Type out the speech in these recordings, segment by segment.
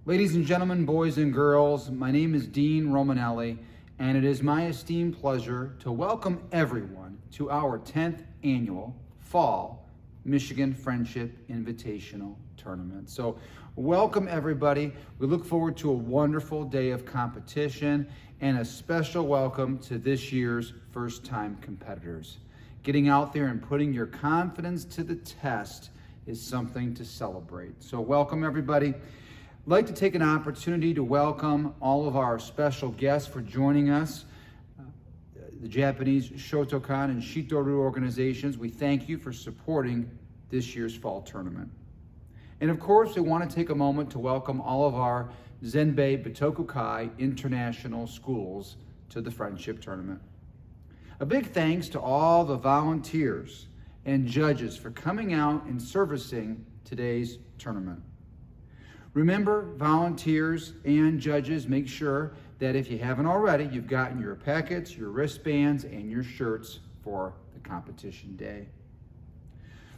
Ladies and gentlemen, boys and girls, my name is Dean Romanelli, and it is my esteemed pleasure to welcome everyone to our 10th annual Fall Michigan Friendship Invitational Tournament. So welcome everybody. We look forward to a wonderful day of competition and a special welcome to this year's first-time competitors. Getting out there and putting your confidence to the test is something to celebrate. So welcome everybody. I'd like to take an opportunity to welcome all of our special guests for joining us. The Japanese Shotokan and Shitoru organizations, we thank you for supporting this year's fall tournament. And of course, we want to take a moment to welcome all of our Zenbei Bitokukai International Schools to the Friendship Tournament. A big thanks to all the volunteers and judges for coming out and servicing today's tournament. Remember, volunteers and judges, make sure that if you haven't already, you've gotten your packets, your wristbands, and your shirts for the competition day.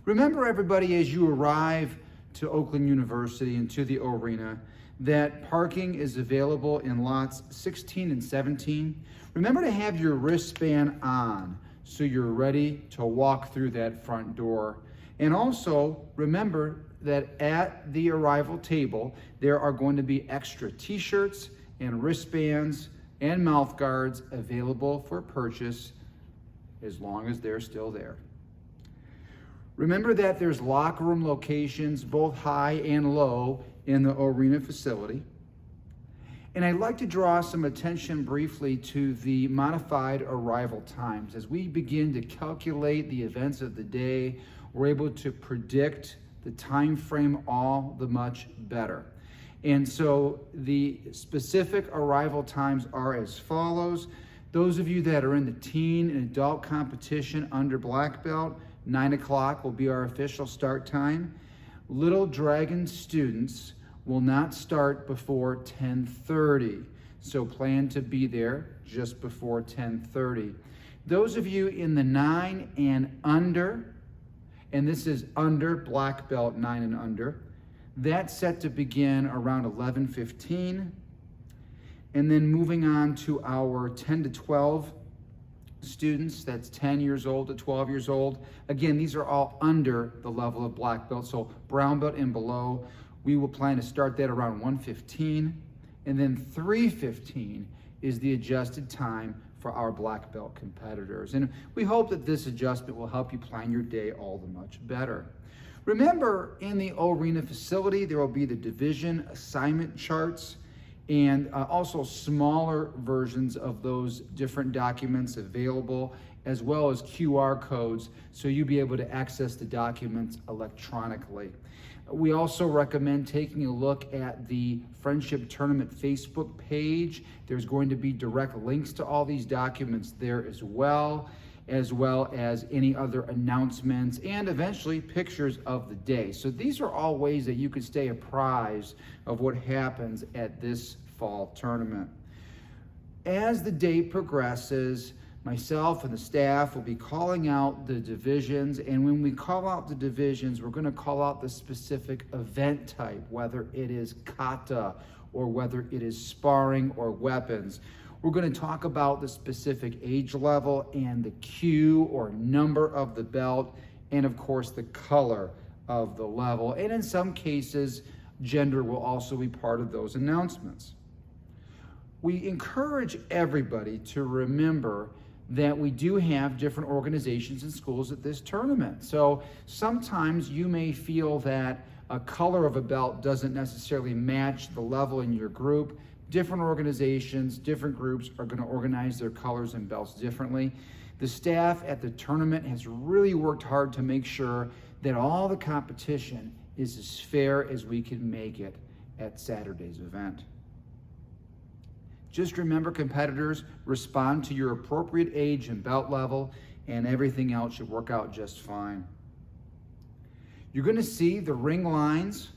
Remember, everybody, as you arrive to Oakland University and to the arena, that parking is available in lots 16 and 17. Remember to have your wristband on so you're ready to walk through that front door. And also, remember that at the arrival table, there are going to be extra t-shirts and wristbands and mouth guards available for purchase as long as they're still there. Remember that there's locker room locations, both high and low, in the arena facility. And I'd like to draw some attention briefly to the modified arrival times. As we begin to calculate the events of the day, we're able to predict the time frame all the much better. And so the specific arrival times are as follows. Those of you that are in the teen and adult competition under black belt, 9 o'clock will be our official start time. Little Dragon students will not start before 10:30. So plan to be there just before 10:30. Those of you in the 9 and under, and this is under black belt 9 and under, that's set to begin around 11:15. And then moving on to our 10 to 12 students, that's 10 years old to 12 years old. Again, these are all under the level of black belt, so brown belt and below. We will plan to start that around 1:15, and then 3:15 is the adjusted time for our black belt competitors. And we hope that this adjustment will help you plan your day all the much better. Remember, in the arena facility, there will be the division assignment charts and also smaller versions of those different documents available, as well as QR codes, so you'll be able to access the documents electronically. We also recommend taking a look at the Friendship Tournament Facebook page. There's going to be direct links to all these documents there as well as any other announcements and eventually pictures of the day. So these are all ways that you can stay apprised of what happens at this fall tournament. As the day progresses, myself and the staff will be calling out the divisions, and when we call out the divisions, we're going to call out the specific event type, whether it is kata or whether it is sparring or weapons. We're going to talk about the specific age level and the cue or number of the belt, and of course the color of the level. And in some cases, gender will also be part of those announcements. We encourage everybody to remember that we do have different organizations and schools at this tournament. So sometimes you may feel that a color of a belt doesn't necessarily match the level in your group. Different organizations, different groups are going to organize their colors and belts differently. The staff at the tournament has really worked hard to make sure that all the competition is as fair as we can make it at Saturday's event. Just remember, competitors, respond to your appropriate age and belt level, and everything else should work out just fine. You're going to see the ring lines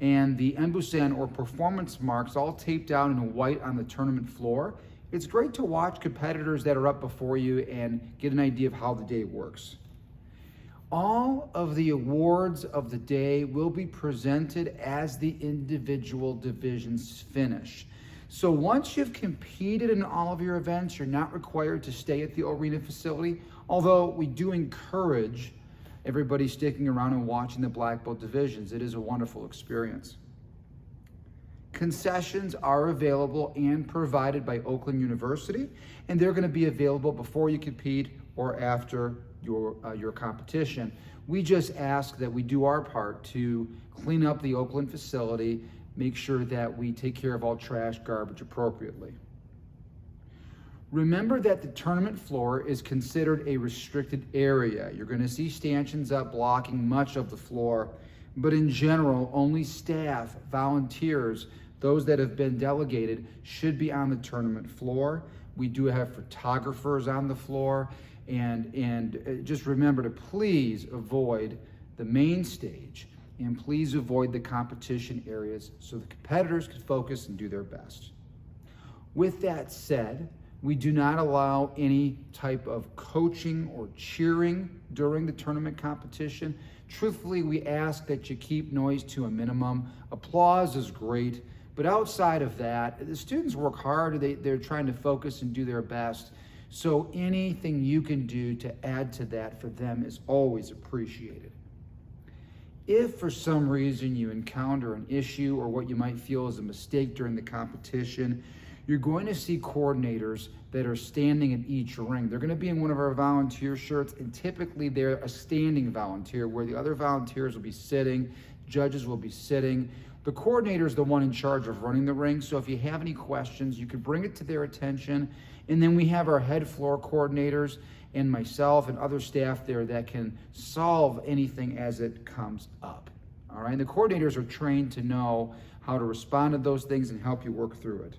and the embusen or performance marks all taped out in white on the tournament floor. It's great to watch competitors that are up before you and get an idea of how the day works. All of the awards of the day will be presented as the individual divisions finish. So once you've competed in all of your events, you're not required to stay at the arena facility, although we do encourage everybody sticking around and watching the black belt divisions. It is a wonderful experience. Concessions are available and provided by Oakland University, and they're going to be available before you compete or after your competition. We just ask that we do our part to clean up the Oakland facility, make sure that we take care of all trash, garbage appropriately. Remember that the tournament floor is considered a restricted area. You're going to see stanchions up blocking much of the floor, but in general, only staff, volunteers, those that have been delegated should be on the tournament floor. We do have photographers on the floor, and just remember to please avoid the main stage and please avoid the competition areas so the competitors can focus and do their best. With that said, we do not allow any type of coaching or cheering during the tournament competition. Truthfully, we ask that you keep noise to a minimum. Applause is great, but outside of that, the students work hard. They're trying to focus and do their best. So anything you can do to add to that for them is always appreciated. If for some reason you encounter an issue or what you might feel is a mistake during the competition, you're going to see coordinators that are standing at each ring. They're going to be in one of our volunteer shirts, and typically they're a standing volunteer where the other volunteers will be sitting, judges will be sitting. The coordinator is the one in charge of running the ring, so if you have any questions, you can bring it to their attention. And then we have our head floor coordinators and myself and other staff there that can solve anything as it comes up. All right, and the coordinators are trained to know how to respond to those things and help you work through it.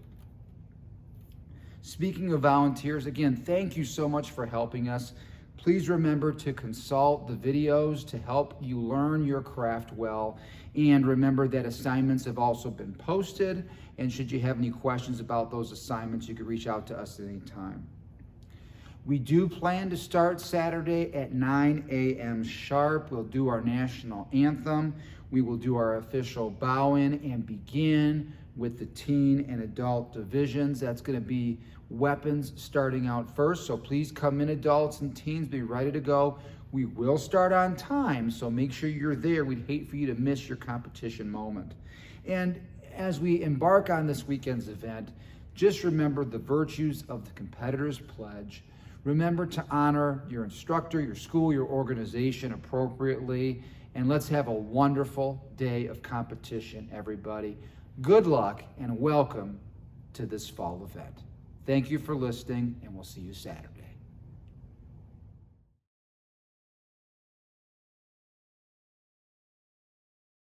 Speaking of volunteers, again, thank you so much for helping us. Please remember to consult the videos to help you learn your craft well. And remember that assignments have also been posted. And should you have any questions about those assignments, you can reach out to us at any time. We do plan to start Saturday at 9 a.m. sharp. We'll do our national anthem. We will do our official bow-in and begin with the teen and adult divisions. That's going to be weapons starting out first. So please come in, adults and teens, be ready to go. We will start on time, so make sure you're there. We'd hate for you to miss your competition moment. And as we embark on this weekend's event, just remember the virtues of the competitor's pledge. Remember to honor your instructor, your school, your organization appropriately, and let's have a wonderful day of competition, everybody. Good luck and welcome to this fall event. Thank you for listening, and we'll see you Saturday.